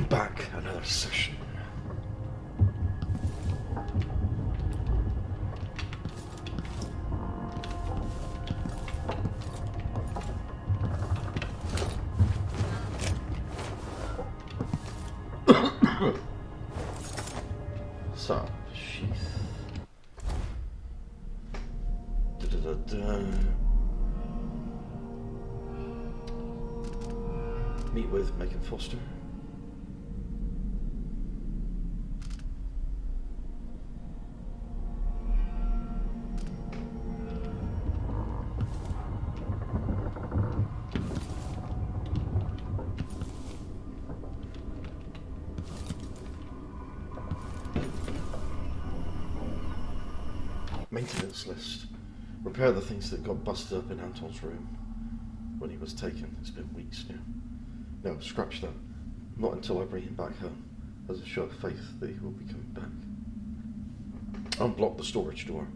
I'm back, another session. So, sheath. Meet with Megan Foster. Maintenance list. Repair the things that got busted up in Anton's room when he was taken. It's been weeks now. No, scratch that. Not until I bring him back home, as a show of faith that he will be coming back. Unblock the storage door.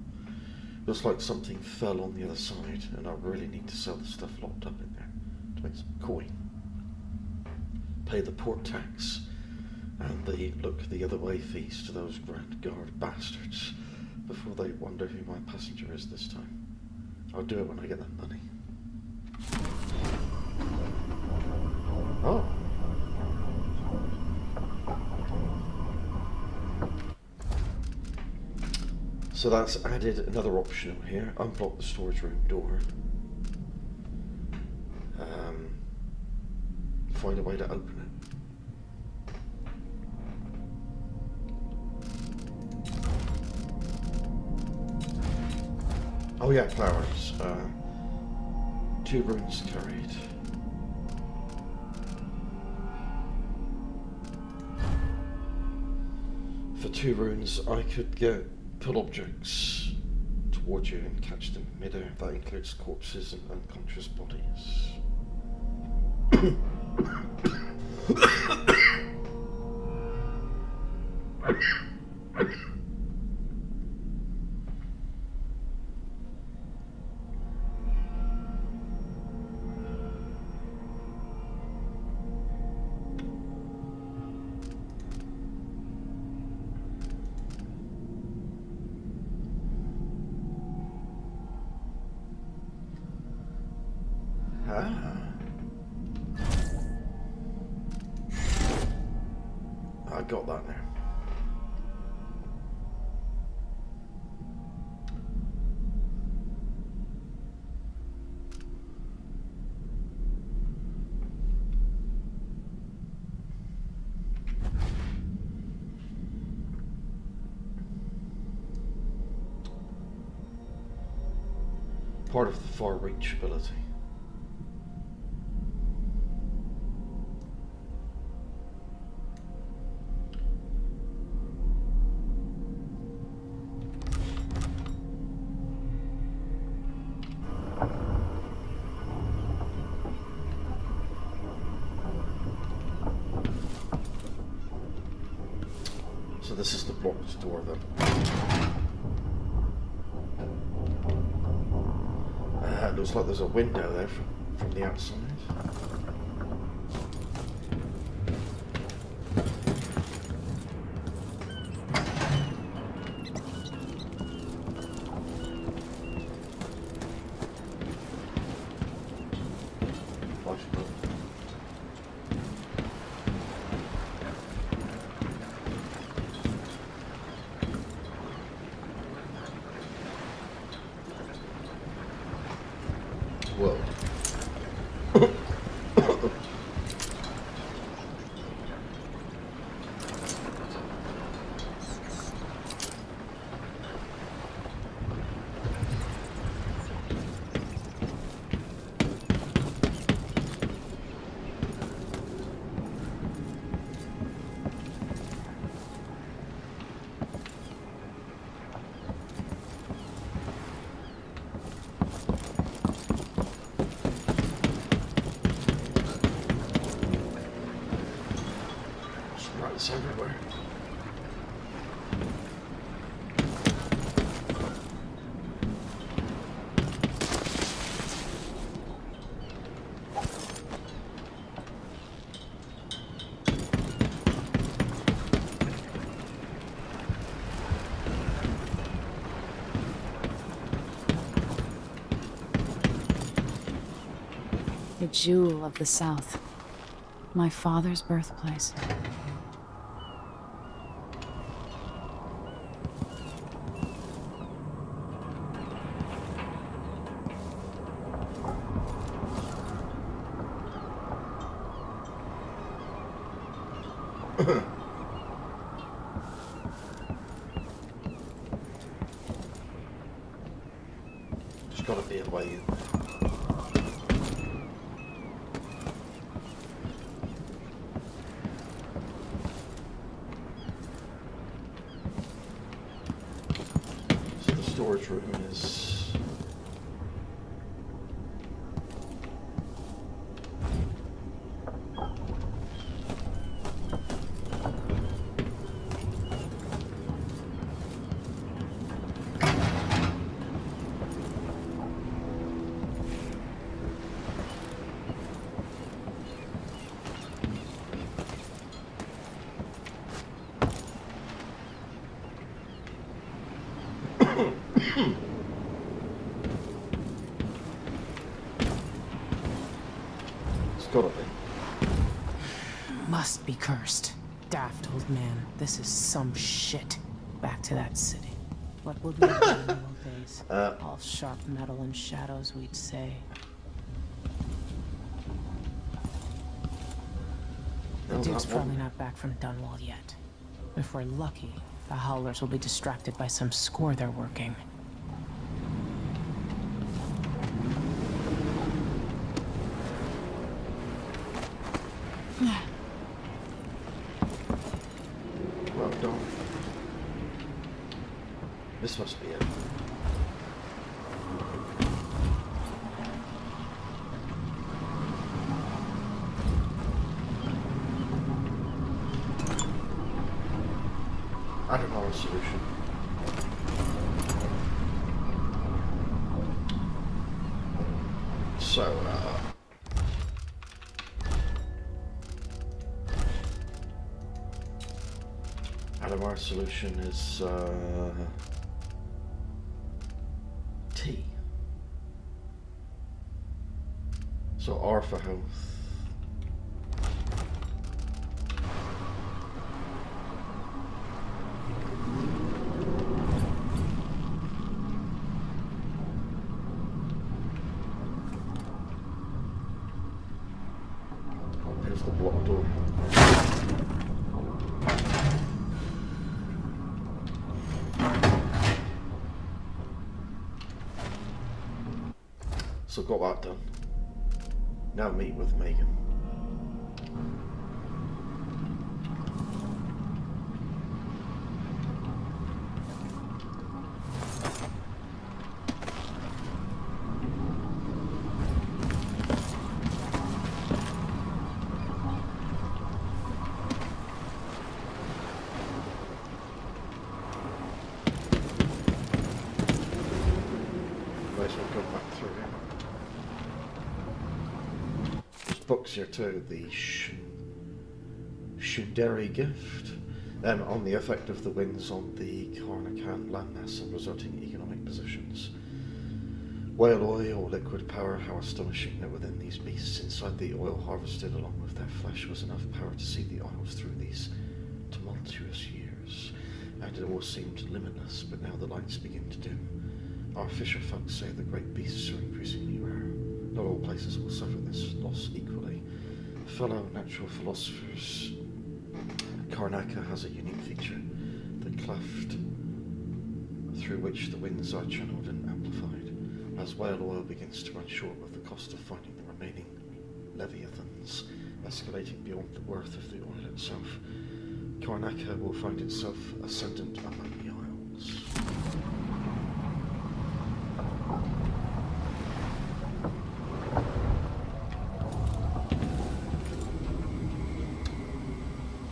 Looks like something fell on the other side, and I really need to sell the stuff locked up in there to make some coin. Pay the port tax and the look the other way fees to those Grand Guard bastards before they wonder who my passenger is this time. I'll do it when I get that money. Oh. So that's added another option here. Unblock the storage room door. Find a way to open it. Oh yeah, flowers. 2 runes carried. For 2 runes, I could pull objects towards you and catch them midair. That includes corpses and unconscious bodies. I got that now. Part of the far reach ability. So this is the blocked door then. It looks like there's a window there from the outside. Whoa. Rats everywhere. jewel of the South. My father's birthplace. There's gotta be a way in. So the storage room is... It's gotta be. Must be cursed. Daft old man. This is some shit. Back to that city. What would we do in the old days? All sharp metal and shadows, we'd say. The Duke's probably not back from Dunwall yet. If we're lucky, the Howlers will be distracted by some score they're working. Well done. This must be it. I don't know a solution. So, our solution is T. So R for health. There's the block door. So got that done. Now meet with Megan. Might as well go back through here. Books here too, the Shunderi gift, on the effect of the winds on the Karnakan landmass and resulting economic positions. Whale oil or liquid power, how astonishing that within these beasts inside the oil harvested along with their flesh was enough power to see the isles through these tumultuous years. And it all seemed limitless, but now the lights begin to dim. Our fisher folk say the great beasts are increasingly rare. Not all places will suffer this loss equally. Fellow natural philosophers, Karnaka has a unique feature, the cleft through which the winds are channeled and amplified. As whale oil begins to run short with the cost of finding the remaining leviathans, escalating beyond the worth of the oil itself, Karnaka will find itself ascendant among the isles.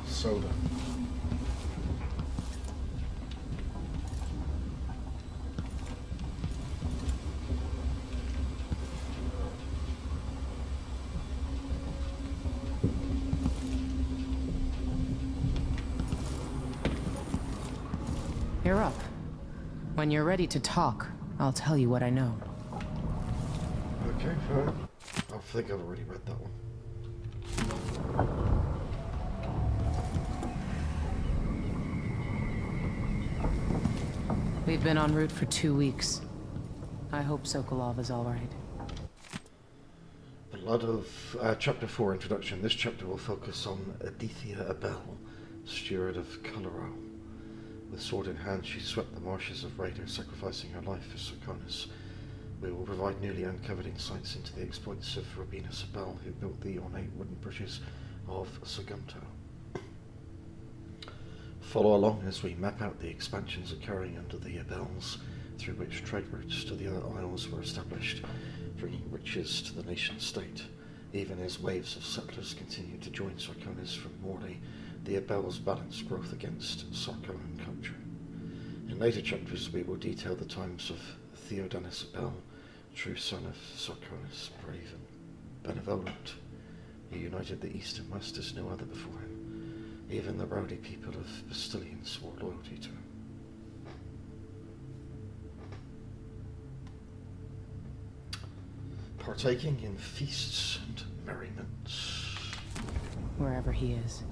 Soda. You're up. When you're ready to talk, I'll tell you what I know. Okay, fine. I'll think I've already read that one. We've been en route for 2 weeks. I hope Sokolov is all right. Blood of Chapter 4 Introduction. This chapter will focus on Adithya Abel, steward of Colorado. With sword in hand, she swept the marshes of Raider, sacrificing her life for Sarkonis. We will provide newly uncovered insights into the exploits of Robinus Abel, who built the ornate wooden bridges of Sagunto. Follow along as we map out the expansions occurring under the Abels, through which trade routes to the other isles were established, bringing riches to the nation-state. Even as waves of settlers continued to join Sarkonis from Morley, the Abels balanced growth against Sarkonan culture. In later chapters we will detail the times of Theodanis Abel, true son of Sarkonis, brave and benevolent. He united the East and West as no other before him. Even the rowdy people of Bastilian swore loyalty to him. Partaking in feasts and merriments. Wherever he is.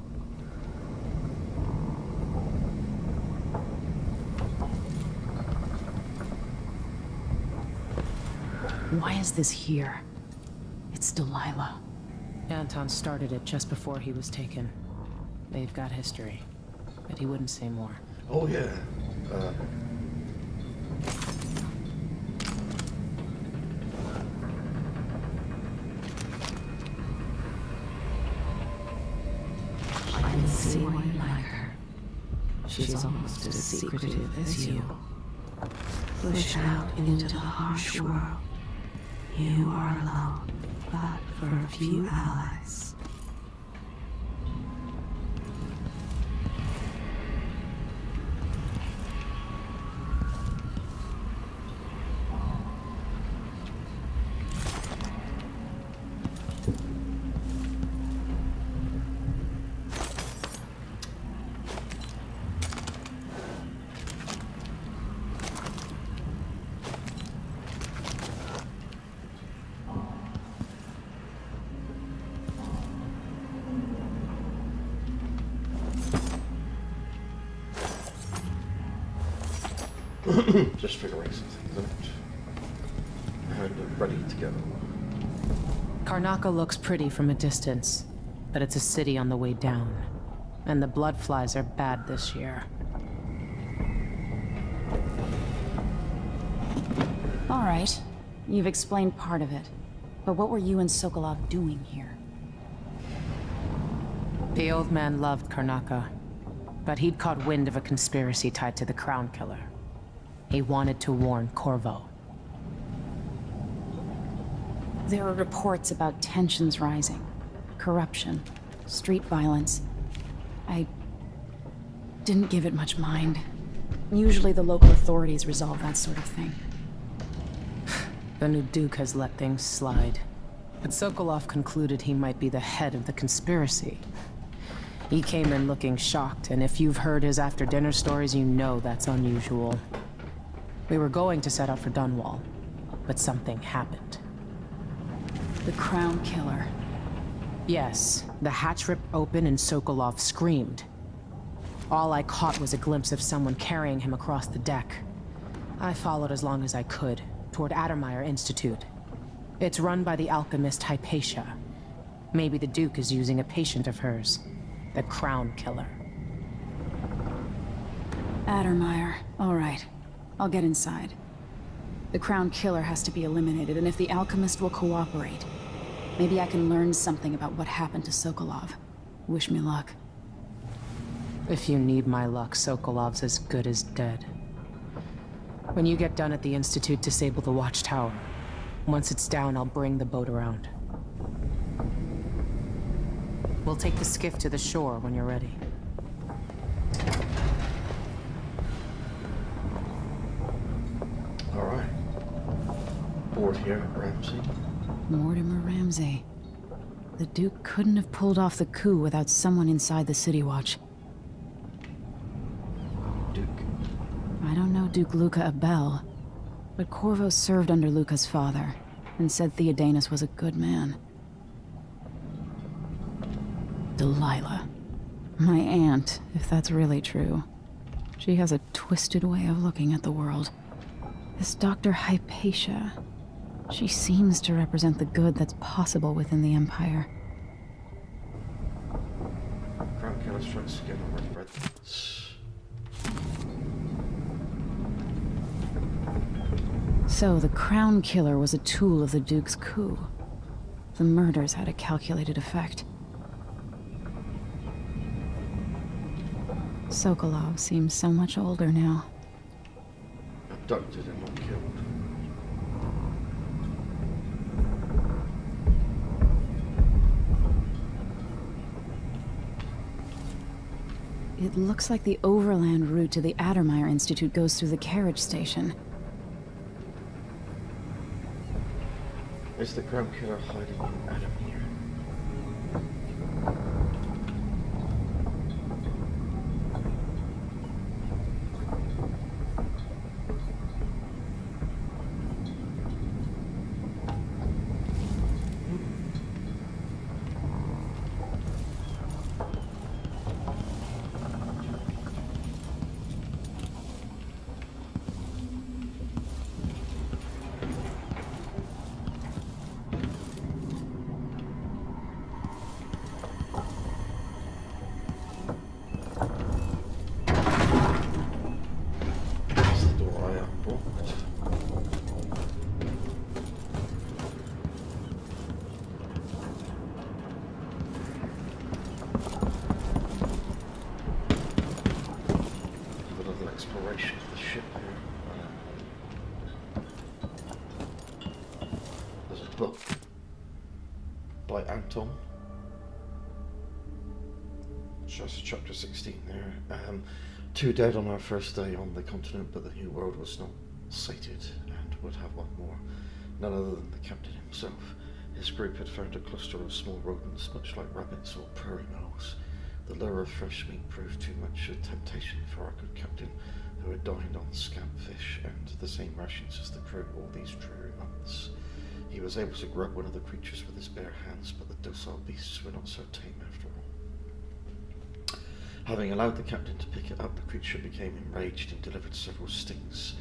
Why is this here? It's Delilah. Anton started it just before he was taken. They've got history, but he wouldn't say more. Oh yeah. I can see why you like her. She's almost as secretive as you. Pushed out into the harsh world. You are alone, but for a few allies. Just figuring some things out. And ready to go. Karnaca looks pretty from a distance, but it's a city on the way down. And the blood flies are bad this year. All right. You've explained part of it. But what were you and Sokolov doing here? The old man loved Karnaca, but he'd caught wind of a conspiracy tied to the Crown Killer. He wanted to warn Corvo. There are reports about tensions rising, corruption, street violence. I didn't give it much mind. Usually the local authorities resolve that sort of thing. The new Duke has let things slide. But Sokolov concluded he might be the head of the conspiracy. He came in looking shocked, and if you've heard his after-dinner stories, you know that's unusual. We were going to set out for Dunwall, but something happened. The Crown Killer. Yes, the hatch ripped open and Sokolov screamed. All I caught was a glimpse of someone carrying him across the deck. I followed as long as I could, toward Addermeyer Institute. It's run by the alchemist Hypatia. Maybe the Duke is using a patient of hers, the Crown Killer. Addermeyer. All right. I'll get inside. The Crown Killer has to be eliminated, and if the alchemist will cooperate, maybe I can learn something about what happened to Sokolov. Wish me luck. If you need my luck, Sokolov's as good as dead. When you get done at the Institute, disable the watchtower. Once it's down, I'll bring the boat around. We'll take the skiff to the shore when you're ready. All right. Board here, Ramsey. Mortimer Ramsey. The Duke couldn't have pulled off the coup without someone inside the City Watch. Duke. I don't know Duke Luca Abel, but Corvo served under Luca's father, and said Theodanis was a good man. Delilah. My aunt, if that's really true. She has a twisted way of looking at the world. This Dr. Hypatia. She seems to represent the good that's possible within the Empire. Crown Killer's trying to get on red bread. So the Crown Killer was a tool of the Duke's coup. The murders had a calculated effect. Sokolov seems so much older now. Abducted and not killed. It looks like the overland route to the Addermeyer Institute goes through the carriage station. Is the Crown Killer hiding in Adam here? Exploration of the ship here. There's a book by Anton. Shows chapter 16 there. Two dead on our first day on the continent, but the New World was not sated and would have one more. None other than the captain himself. His group had found a cluster of small rodents, much like rabbits or prairie moles. The lure of fresh meat proved too much a temptation for our good captain, who had dined on scamp fish and the same rations as the crew all these dreary months. He was able to grab one of the creatures with his bare hands, but the docile beasts were not so tame after all. Having allowed the captain to pick it up, the creature became enraged and delivered several stings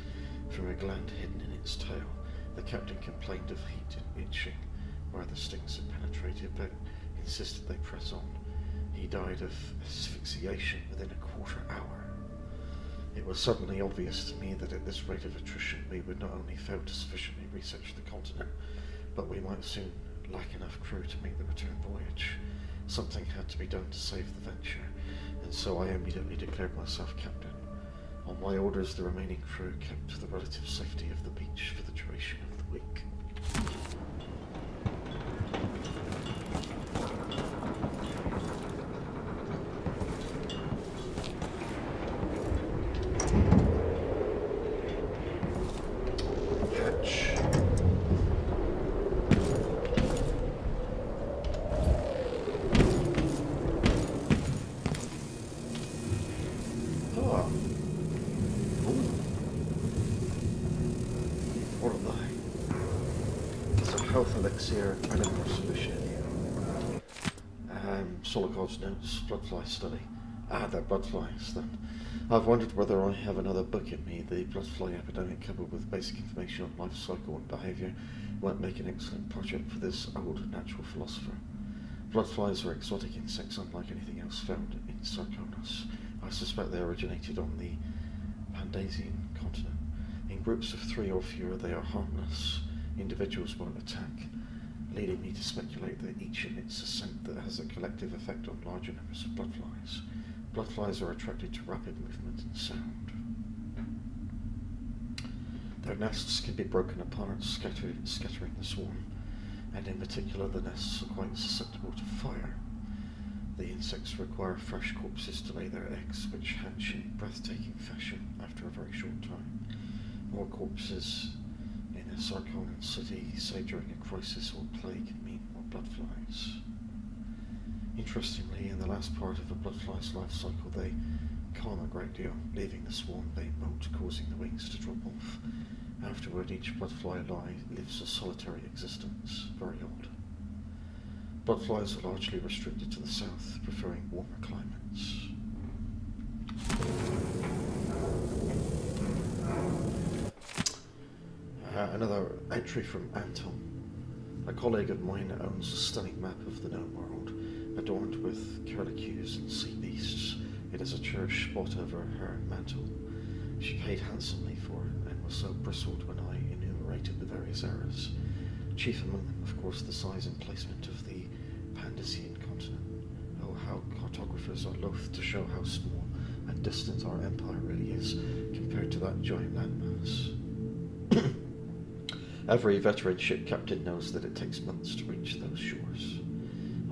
from a gland hidden in its tail. The captain complained of heat and itching where the stings had penetrated, but insisted they press on. He died of asphyxiation within a quarter hour. It was suddenly obvious to me that at this rate of attrition we would not only fail to sufficiently research the continent, but we might soon lack enough crew to make the return voyage. Something had to be done to save the venture, and so I immediately declared myself captain. On my orders, the remaining crew kept to the relative safety of the beach for the duration of the week. Health elixir, animal solution. Solokov's notes, bloodfly study. They're bloodflies then. I've wondered whether I have another book in me. The bloodfly epidemic, coupled with basic information on life cycle and behaviour, might make an excellent project for this old natural philosopher. Bloodflies are exotic insects unlike anything else found in Sarkonos. I suspect they originated on the Pandasian continent. In groups of 3 or fewer, they are harmless. Individuals won't attack, leading me to speculate that each emits a scent that has a collective effect on larger numbers of bloodflies. Bloodflies are attracted to rapid movement and sound. Their nests can be broken apart, scattering the swarm, and in particular the nests are quite susceptible to fire. The insects require fresh corpses to lay their eggs, which hatch in breathtaking fashion after a very short time. More corpses in a Sarkonan city, say during a crisis or plague, mean more bloodflies. Interestingly, in the last part of a bloodfly's life cycle, they calm a great deal, leaving the swarm being molt, causing the wings to drop off. Afterward, each bloodfly lives a solitary existence. Very odd. Bloodflies are largely restricted to the south, preferring warmer climates. Another entry from Anton. A colleague of mine owns a stunning map of the known world, adorned with curlicues and sea beasts. It is a cherished spot over her mantle. She paid handsomely for it, and was so bristled when I enumerated the various errors. Chief among them, of course, the size and placement of the Pandasian continent. Oh, how cartographers are loath to show how small and distant our empire really is compared to that giant landmass. Every veteran ship captain knows that it takes months to reach those shores.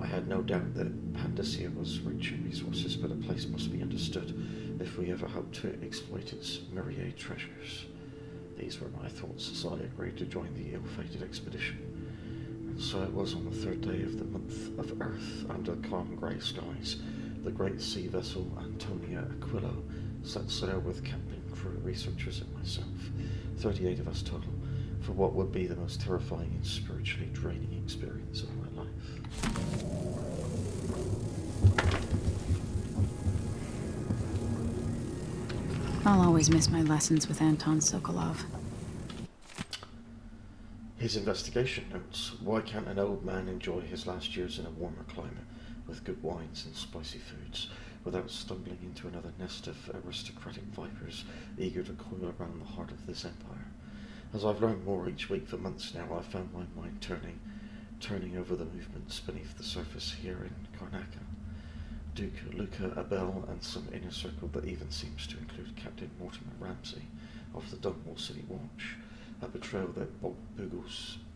I had no doubt that Pandasia was rich in resources, but a place must be understood if we ever hope to exploit its myriad treasures. These were my thoughts as I agreed to join the ill-fated expedition. And so it was on the third day of the month of Earth, under calm grey skies, the great sea vessel Antonia Aquilo set sail with captain, crew, researchers and myself, 38 of us total, for what would be the most terrifying and spiritually draining experience of my life. I'll always miss my lessons with Anton Sokolov. His investigation notes, why can't an old man enjoy his last years in a warmer climate, with good wines and spicy foods, without stumbling into another nest of aristocratic vipers eager to coil around the heart of this empire? As I've learned more each week for months now, I've found my mind turning over the movements beneath the surface here in Karnaca. Duke Luca Abel and some inner circle that even seems to include Captain Mortimer Ramsay of the Dunwall City Watch, a betrayal that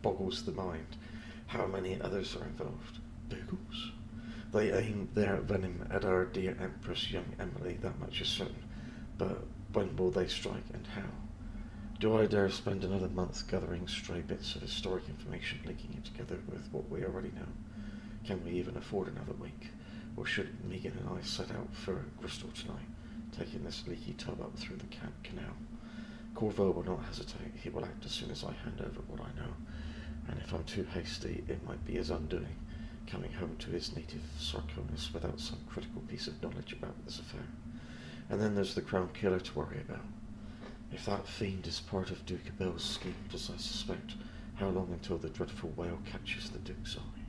boggles the mind. How many others are involved? Boogles? They aim their venom at our dear Empress, young Emily, that much is certain. But when will they strike, and how? Do I dare spend another month gathering stray bits of historic information, linking it together with what we already know? Can we even afford another week? Or should Megan and I set out for Bristol tonight, taking this leaky tub up through the canal? Corvo will not hesitate. He will act as soon as I hand over what I know. And if I'm too hasty, it might be his undoing, coming home to his native Sarkonis without some critical piece of knowledge about this affair. And then there's the Crown Killer to worry about. If that fiend is part of Duke Abel's scheme, as I suspect, how long until the dreadful whale catches the Duke's eye?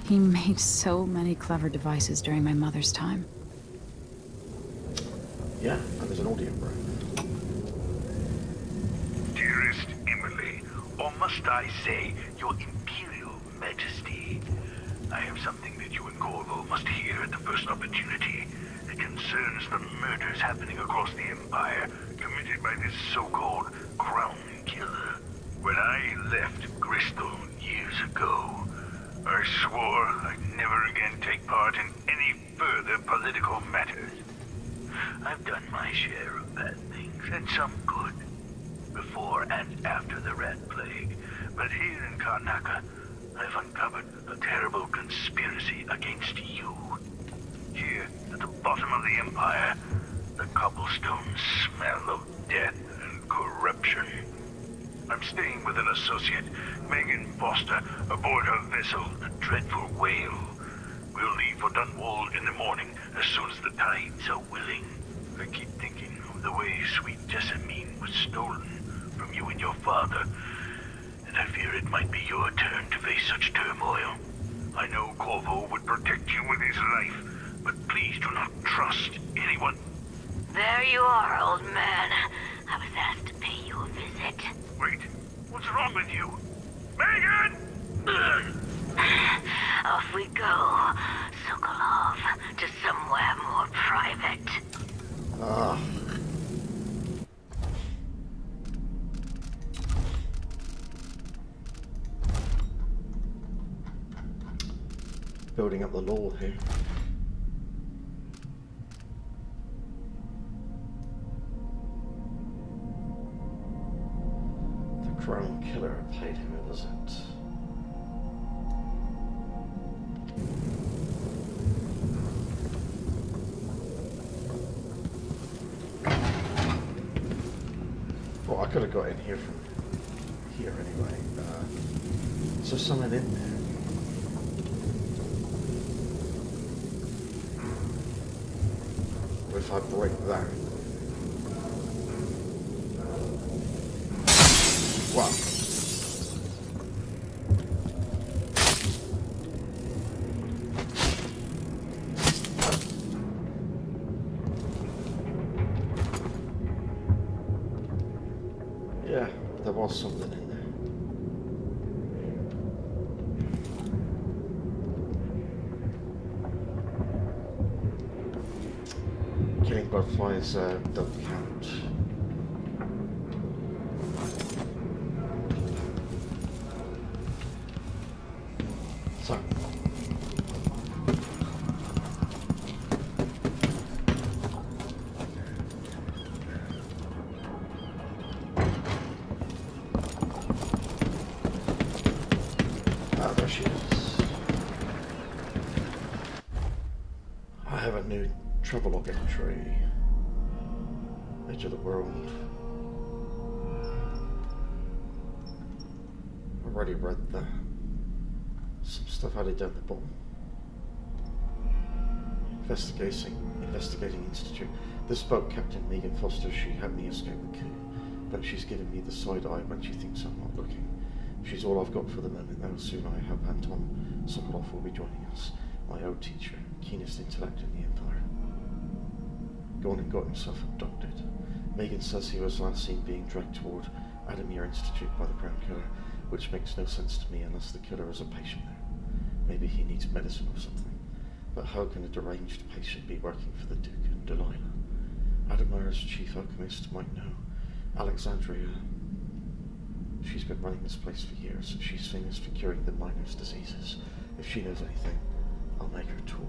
He made so many clever devices during my mother's time. Yeah, and there's an audio break. Dearest Emily, or must I say, your Imperial Majesty, I have something that you and Corvo must hear at the first opportunity. It concerns the murders happening across the Empire, committed by this so-called Crown Killer. When I left Bristol years ago, I swore I'd never again take part in any further political matters. I've done my share of bad things, and some good, before and after the Rat Plague. But here in Karnaca, I've uncovered a terrible conspiracy against you. Here, at the bottom of the Empire, the cobblestones smell of death and corruption. I'm staying with an associate, Megan Foster, aboard her vessel, the Dreadful Whale. We'll leave for Dunwall in the morning, as soon as the tides are willing. I keep thinking of the way sweet Jessamine was stolen from you and your father, and I fear it might be your turn to face such turmoil. I know Corvo would protect you with his life, but please do not trust anyone. There you are, old man. I was asked to pay you a visit. Wait, what's wrong with you? Megan! Off we go, Sokolov, to somewhere more private. Building up the lore here. The Crown Killer paid him a visit. Well, I could have got in here from here anyway. Is there someone in there? if I break that. Wow. Yeah, there was something in there. Killing butterflies don't count. So. Ah, there she is. I have a new travelogue entry. Edge of the world. Already read that. Some stuff added down the bottom. Investigating Institute. This boat, Captain Megan Foster, she helped me escape the coup, but she's giving me the side eye when she thinks I'm not looking. She's all I've got for the moment, though. Soon I hope Anton Sokolov will be joining us, my old teacher, keenest intellect in the Empire. Gone and got himself abducted. Megan says he was last seen being dragged toward Adamir Institute by the Crown Killer, which makes no sense to me unless the killer is a patient there. Maybe he needs medicine or something. But how can a deranged patient be working for the Duke and Delilah? Adamir's chief alchemist might know. Alexandria. She's been running this place for years. She's famous for curing the miners' diseases. If she knows anything, I'll make her talk.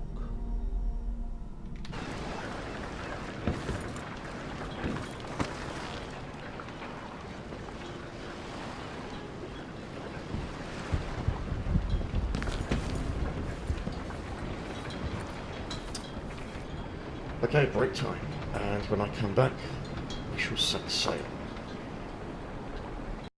Okay, break time. And when I come back, we shall set sail.